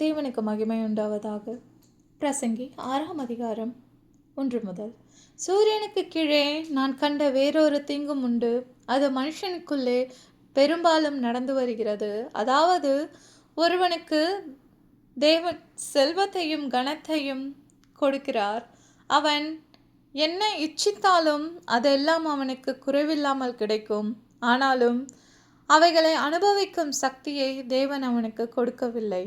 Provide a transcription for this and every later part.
தேவனுக்கு மகிமை உண்டாவதாக. பிரசங்கி 6ஆம் அதிகாரம் 1 முதல். சூரியனுக்கு கீழே நான் கண்ட வேறொரு தீங்கும் உண்டு. அது மனுஷனுக்குள்ளே பெரும்பாலும் நடந்து வருகிறது. அதாவது, ஒருவனுக்கு தேவன் செல்வத்தையும் கனத்தையும் கொடுக்கிறார். அவன் என்ன இச்சித்தாலும் அதெல்லாம் அவனுக்கு குறைவில்லாமல் கிடைக்கும். ஆனாலும் அவைகளை அனுபவிக்கும் சக்தியை தேவன் அவனுக்கு கொடுக்கவில்லை.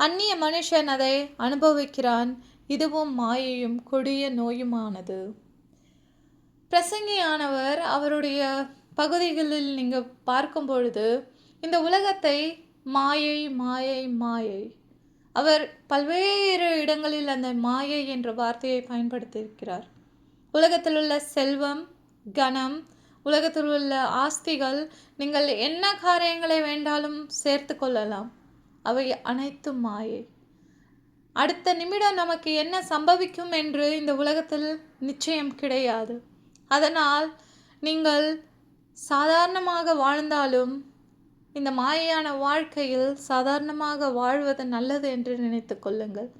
அந்நிய மனுஷன் அதை அனுபவிக்கிறான். இதுவும் மாயையும் கொடிய நோயுமானது. பிரசங்கியானவர் அவருடைய பகுதிகளில் நீங்கள் பார்க்கும் பொழுது இந்த உலகத்தை மாயை மாயை மாயை, அவர் பல்வேறு இடங்களில் அந்த மாயை என்ற வார்த்தையை பயன்படுத்தியிருக்கிறார். உலகத்தில் உள்ள செல்வம், கனம், உலகத்தில் உள்ள ஆஸ்திகள், நீங்கள் என்ன காரியங்களை வேண்டாலும் சேர்த்து கொள்ளலாம். அவை அனைத்தும் மாயை. அடுத்த நிமிடம் நமக்கு என்ன சம்பவிக்கும் என்று இந்த உலகத்தில் நிச்சயம் கிடையாது. அதனால் நீங்கள் சாதாரணமாக வாழ்ந்தாலும் இந்த மாயையான வாழ்க்கையில் சாதாரணமாக வாழ்வது நல்லது என்று நினைத்து கொள்ளுங்கள்.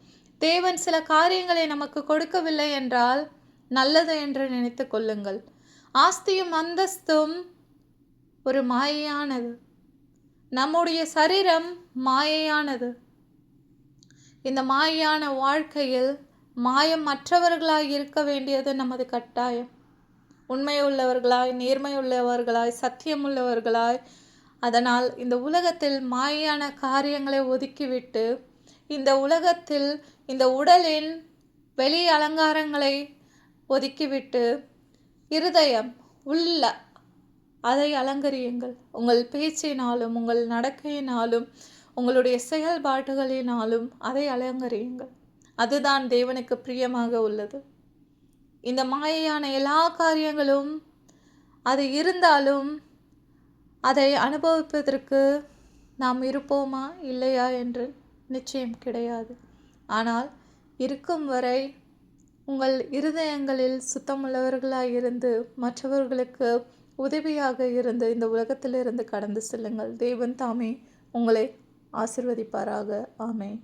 தேவன் சில காரியங்களை நமக்கு கொடுக்கவில்லை என்றால் நல்லது என்று நினைத்து கொள்ளுங்கள். ஆஸ்தியும் அந்தஸ்தும் ஒரு மாயையானது. நம்முடைய சரீரம் மாயையானது. இந்த மாயையான வாழ்க்கையில் மாயமற்றவர்களாய் இருக்க வேண்டியது நமது கட்டாயம். உண்மையுள்ளவர்களாய், நேர்மையுள்ளவர்களாய், சத்தியமுள்ளவர்களாய். அதனால் இந்த உலகத்தில் மாயையான காரியங்களை ஒதுக்கிவிட்டு, இந்த உலகத்தில் இந்த உடலின் வெளி அலங்காரங்களை ஒதுக்கிவிட்டு, இருதயம் உள்ள அதை அலங்கரியுங்கள். உங்கள் பேச்சினாலும், உங்கள் நடக்கையினாலும், உங்களுடைய செயல்பாடுகளினாலும் அதை அலங்கரியுங்கள். அதுதான் தேவனுக்கு பிரியமாக உள்ளது. இந்த மாயையான எல்லா காரியங்களும் அது இருந்தாலும் அதை அனுபவிப்பதற்கு நாம் இருப்போமா இல்லையா என்று நிச்சயம் கிடையாது. ஆனால் இருக்கும் வரை உங்கள் இருதயங்களில் சுத்தமுள்ளவர்களாய் இருந்து மற்றவர்களுக்கு உதவியாக இருந்து இந்த உலகத்திலிருந்து கடந்து செல்லுங்கள். தேவன் தாமே உங்களை ஆசீர்வதிப்பாராக. ஆமென்.